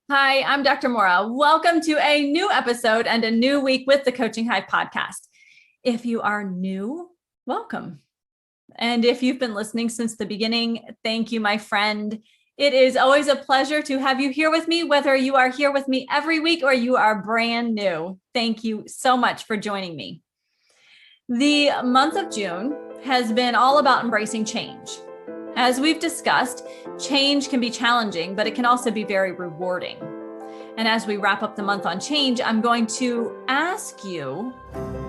Hi, I'm Dr. Mora. Welcome to a new episode and a new week with the Coaching Hive podcast. If you are new, welcome. And if you've been listening since the beginning, thank you, my friend. It is always a pleasure to have you here with me, whether you are here with me every week or you are brand new. Thank you so much for joining me. The month of June has been all about embracing change. As we've discussed, change can be challenging, but it can also be very rewarding. And as we wrap up the month on change, I'm going to ask you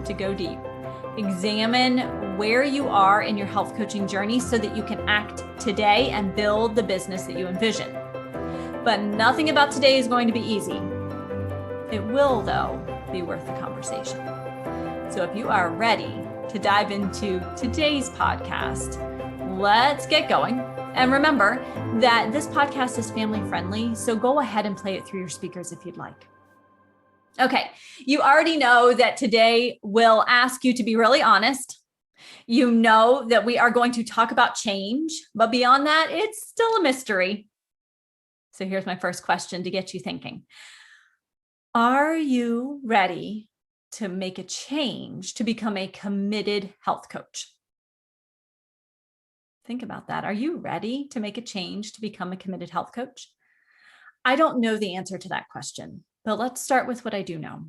to go deep. Examine where you are in your health coaching journey so that you can act today and build the business that you envision. But nothing about today is going to be easy. It will, though, be worth the conversation. So if you are ready to dive into today's podcast, let's get going. And remember that this podcast is family friendly, so go ahead and play it through your speakers if you'd like. Okay, you already know that today will ask you to be really honest. You know that we are going to talk about change, but beyond that, it's still a mystery. So here's my first question to get you thinking. Are you ready to make a change to become a committed health coach? Think about that. Are you ready to make a change to become a committed health coach? I don't know the answer to that question, but let's start with what I do know.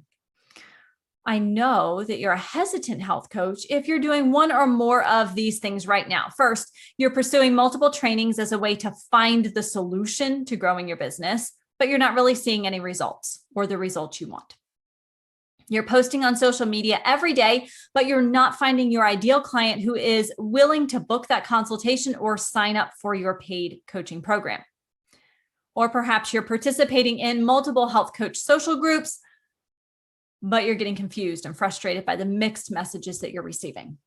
I know that you're a hesitant health coach if you're doing one or more of these things right now. First, you're pursuing multiple trainings as a way to find the solution to growing your business, but you're not really seeing any results or the results you want. You're posting on social media every day, but you're not finding your ideal client who is willing to book that consultation or sign up for your paid coaching program. Or perhaps you're participating in multiple health coach social groups, but you're getting confused and frustrated by the mixed messages that you're receiving.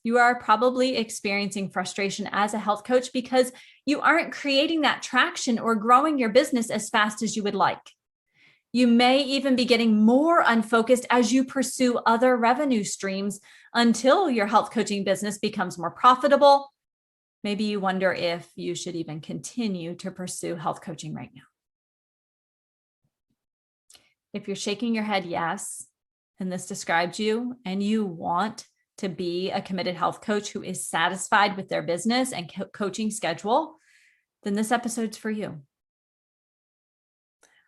You are probably experiencing frustration as a health coach because you aren't creating that traction or growing your business as fast as you would like. You may even be getting more unfocused as you pursue other revenue streams until your health coaching business becomes more profitable. Maybe you wonder if you should even continue to pursue health coaching right now. If you're shaking your head yes, and this describes you, and you want to be a committed health coach who is satisfied with their business and coaching schedule, then this episode's for you.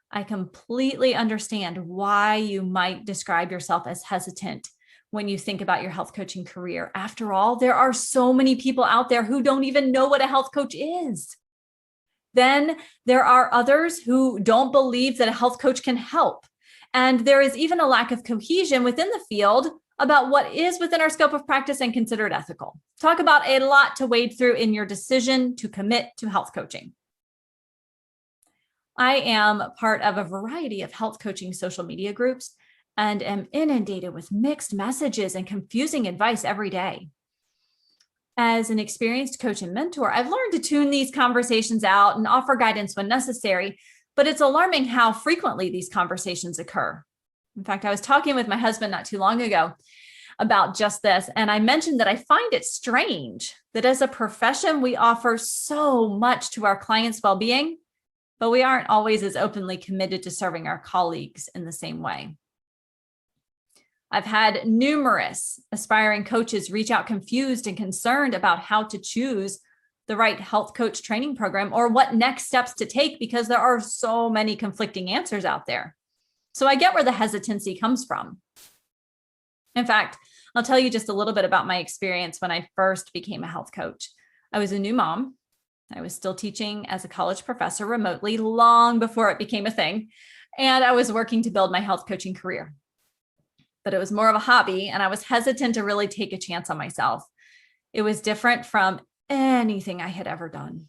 I completely understand why you might describe yourself as hesitant when you think about your health coaching career. After all, there are so many people out there who don't even know what a health coach is. Then there are others who don't believe that a health coach can help. And there is even a lack of cohesion within the field about what is within our scope of practice and considered ethical. Talk about a lot to wade through in your decision to commit to health coaching. I am part of a variety of health coaching social media groups and am inundated with mixed messages and confusing advice every day. As an experienced coach and mentor, I've learned to tune these conversations out and offer guidance when necessary, but it's alarming how frequently these conversations occur. In fact, I was talking with my husband not too long ago about just this, and I mentioned that I find it strange that as a profession, we offer so much to our clients' well-being, but we aren't always as openly committed to serving our colleagues in the same way. I've had numerous aspiring coaches reach out confused and concerned about how to choose the right health coach training program or what next steps to take because there are so many conflicting answers out there. So I get where the hesitancy comes from. In fact, I'll tell you just a little bit about my experience when I first became a health coach. I was a new mom. I was still teaching as a college professor remotely long before it became a thing. And I was working to build my health coaching career. But it was more of a hobby, and I was hesitant to really take a chance on myself. It was different from anything I had ever done.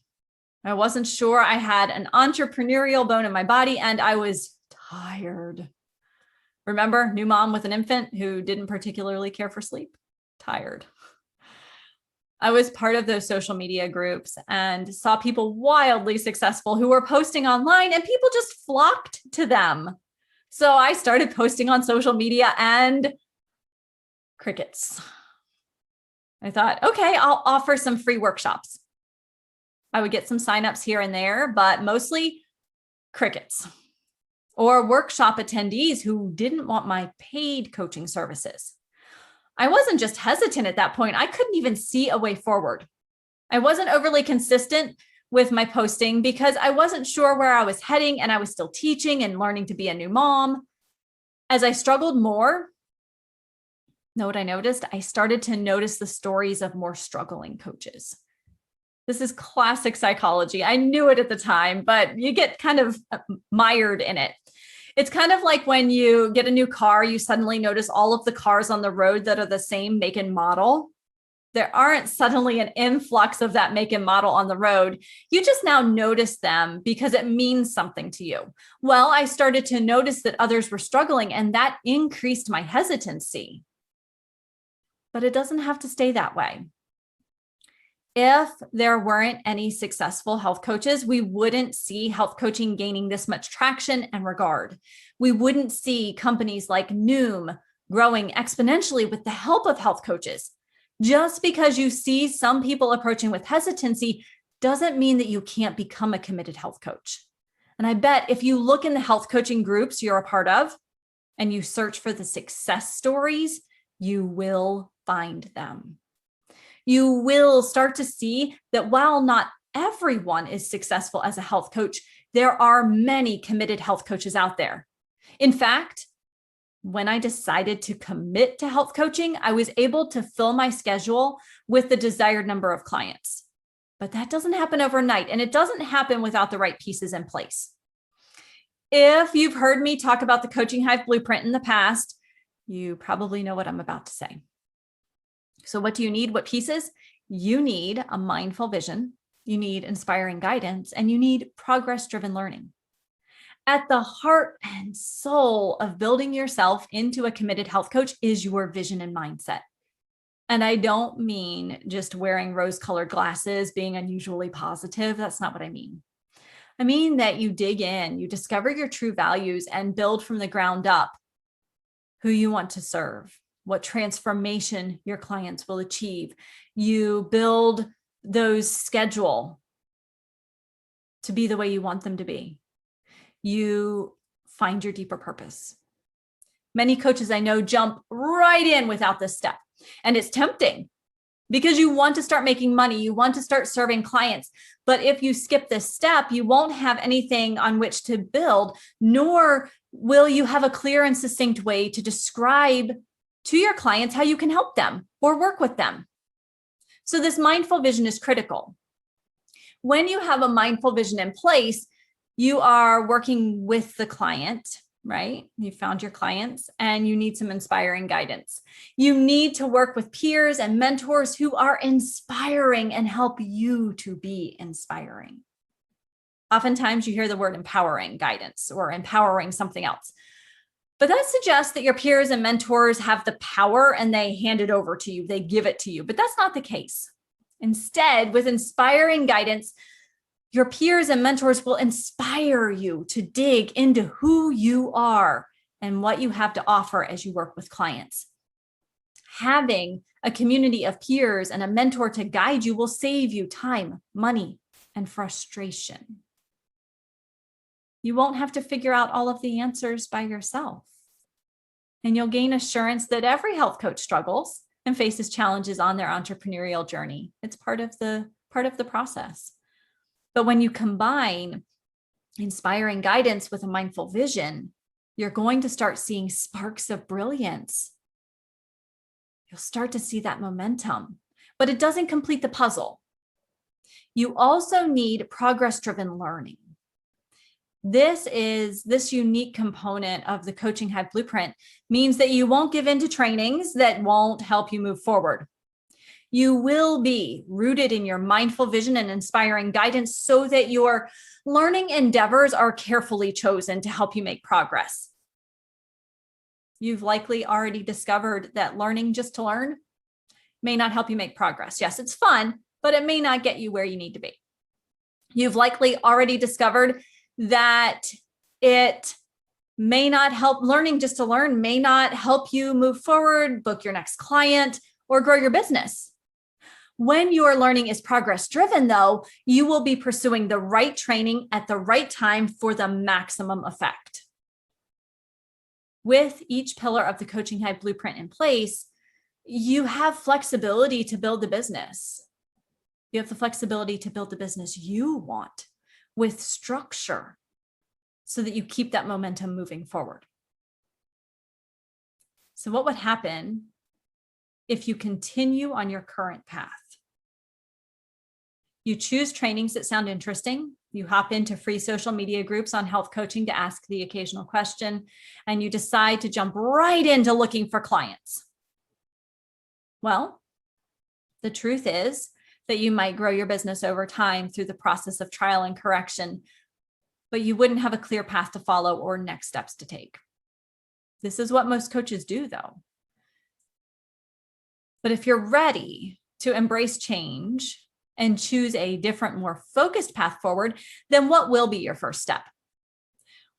I wasn't sure I had an entrepreneurial bone in my body, and I was tired. Remember, new mom with an infant who didn't particularly care for sleep? Tired. I was part of those social media groups and saw people wildly successful who were posting online, and people just flocked to them. So I started posting on social media and crickets. I thought, okay, I'll offer some free workshops. I would get some signups here and there, but mostly Crickets. Or workshop attendees who didn't want my paid coaching services. I wasn't just hesitant at that point. I couldn't even see a way forward. I wasn't overly consistent with my posting because I wasn't sure where I was heading, and I was still teaching and learning to be a new mom. As I struggled more, know what I noticed? I started to notice the stories of more struggling coaches. This is classic psychology. I knew it at the time, but you get kind of mired in it. It's kind of like when you get a new car, you suddenly notice all of the cars on the road that are the same make and model. There aren't suddenly an influx of that make and model on the road. You just now notice them because it means something to you. Well, I started to notice that others were struggling, and that increased my hesitancy. But it doesn't have to stay that way. If there weren't any successful health coaches, we wouldn't see health coaching gaining this much traction and regard. We wouldn't see companies like Noom growing exponentially with the help of health coaches. Just because you see some people approaching with hesitancy doesn't mean that you can't become a committed health coach. And I bet if you look in the health coaching groups you're a part of and you search for the success stories, you will find them. You will start to see that while not everyone is successful as a health coach, there are many committed health coaches out there. In fact, when I decided to commit to health coaching, I was able to fill my schedule with the desired number of clients. But that doesn't happen overnight, and it doesn't happen without the right pieces in place. If you've heard me talk about the Coaching Hive Blueprint in the past, you probably know what I'm about to say. So what do you need? What pieces? You need a mindful vision, you need inspiring guidance, and you need progress-driven learning. At the heart and soul of building yourself into a committed health coach is your vision and mindset. And I don't mean just wearing rose-colored glasses, being unusually positive. That's not what I mean. I mean that you dig in, you discover your true values, and build from the ground up who you want to serve, what transformation your clients will achieve. You build those schedule to be the way you want them to be. You find your deeper purpose. Many coaches I know jump right in without this step. And it's tempting because you want to start making money. You want to start serving clients. But if you skip this step, you won't have anything on which to build, nor will you have a clear and succinct way to describe to your clients how you can help them or work with them. So this mindful vision is critical. When you have a mindful vision in place, you are working with the client, right? You found your clients and you need some inspiring guidance. You need to work with peers and mentors who are inspiring and help you to be inspiring. Oftentimes you hear the word empowering guidance or empowering something else. But that suggests that your peers and mentors have the power and they hand it over to you, they give it to you. But that's not the case. Instead, with inspiring guidance, your peers and mentors will inspire you to dig into who you are and what you have to offer as you work with clients. Having a community of peers and a mentor to guide you will save you time, money, and frustration. You won't have to figure out all of the answers by yourself. And you'll gain assurance that every health coach struggles and faces challenges on their entrepreneurial journey. It's part of the process. But when you combine inspiring guidance with a mindful vision, you're going to start seeing sparks of brilliance. You'll start to see that momentum, but it doesn't complete the puzzle. You also need progress-driven learning. This unique component of the Coaching Hive Blueprint means that you won't give in to trainings that won't help you move forward. You will be rooted in your mindful vision and inspiring guidance so that your learning endeavors are carefully chosen to help you make progress. You've likely already discovered that learning just to learn may not help you make progress. Yes, it's fun, but it may not get you where you need to be. You've likely already discovered that it may not help, learning just to learn may not help you move forward, book your next client, or grow your business. When your learning is progress driven, though, you will be pursuing the right training at the right time for the maximum effect. With each pillar of the Coaching Hive Blueprint in place, you have flexibility to build the business. You have the flexibility to build the business you want with structure so that you keep that momentum moving forward. So what would happen if you continue on your current path? You choose trainings that sound interesting. You hop into free social media groups on health coaching to ask the occasional question, and you decide to jump right into looking for clients. Well, the truth is that you might grow your business over time through the process of trial and correction, but you wouldn't have a clear path to follow or next steps to take. This is what most coaches do, though. But if you're ready to embrace change and choose a different, more focused path forward, then what will be your first step?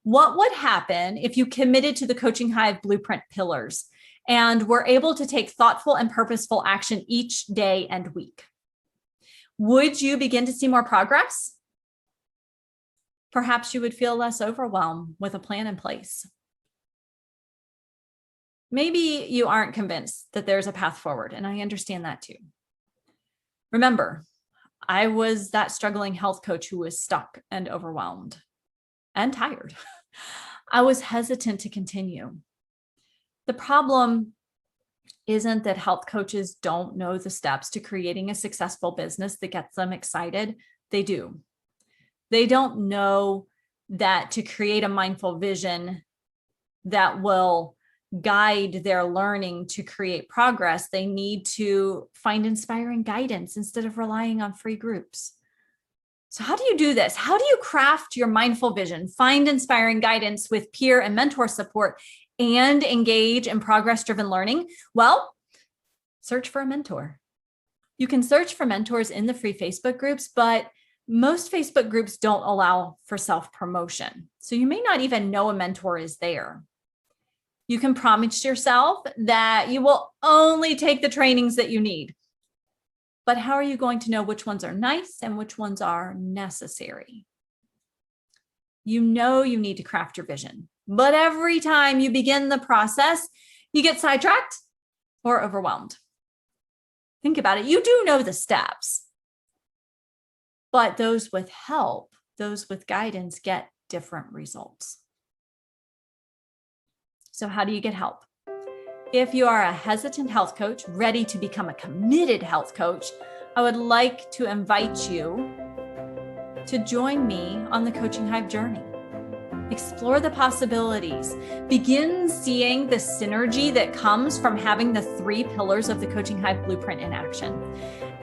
What would happen if you committed to the Coaching Hive Blueprint pillars and were able to take thoughtful and purposeful action each day and week? Would you begin to see more progress? Perhaps you would feel less overwhelmed with a plan in place. Maybe you aren't convinced that there's a path forward, and I understand that too. Remember, I was that struggling health coach who was stuck and overwhelmed and tired. I was hesitant to continue. The problem isn't that health coaches don't know the steps to creating a successful business that gets them excited. They do. They don't know that to create a mindful vision that will guide their learning to create progress, they need to find inspiring guidance instead of relying on free groups. So how do you do this? How do you craft your mindful vision, find inspiring guidance with peer and mentor support, and engage in progress-driven learning? Well, search for a mentor. You can search for mentors in the free Facebook groups, but most Facebook groups don't allow for self-promotion. So you may not even know a mentor is there. You can promise yourself that you will only take the trainings that you need. But how are you going to know which ones are nice and which ones are necessary? You know you need to craft your vision, but every time you begin the process, you get sidetracked or overwhelmed. Think about it. You do know the steps, but those with help, those with guidance get different results. So how do you get help? If you are a hesitant health coach ready to become a committed health coach, I would like to invite you to join me on the Coaching Hive journey. Explore the possibilities. Begin seeing the synergy that comes from having the 3 pillars of the Coaching Hive Blueprint in action.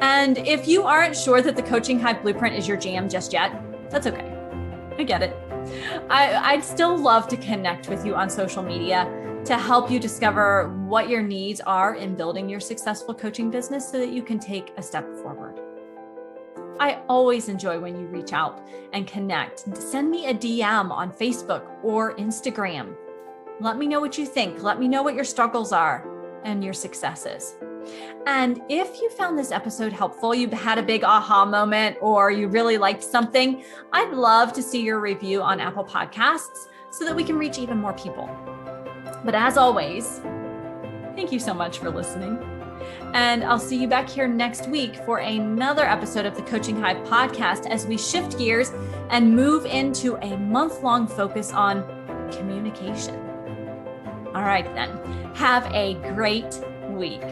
And if you aren't sure that the Coaching Hive Blueprint is your jam just yet, that's okay. I get it. I'd still love to connect with you on social media to help you discover what your needs are in building your successful coaching business so that you can take a step forward. I always enjoy when you reach out and connect. Send me a DM on Facebook or Instagram. Let me know what you think. Let me know what your struggles are and your successes. And if you found this episode helpful, you had a big aha moment, or you really liked something, I'd love to see your review on Apple Podcasts so that we can reach even more people. But as always, thank you so much for listening. And I'll see you back here next week for another episode of the Coaching Hive podcast as we shift gears and move into a month-long focus on communication. All right, then. Have a great week.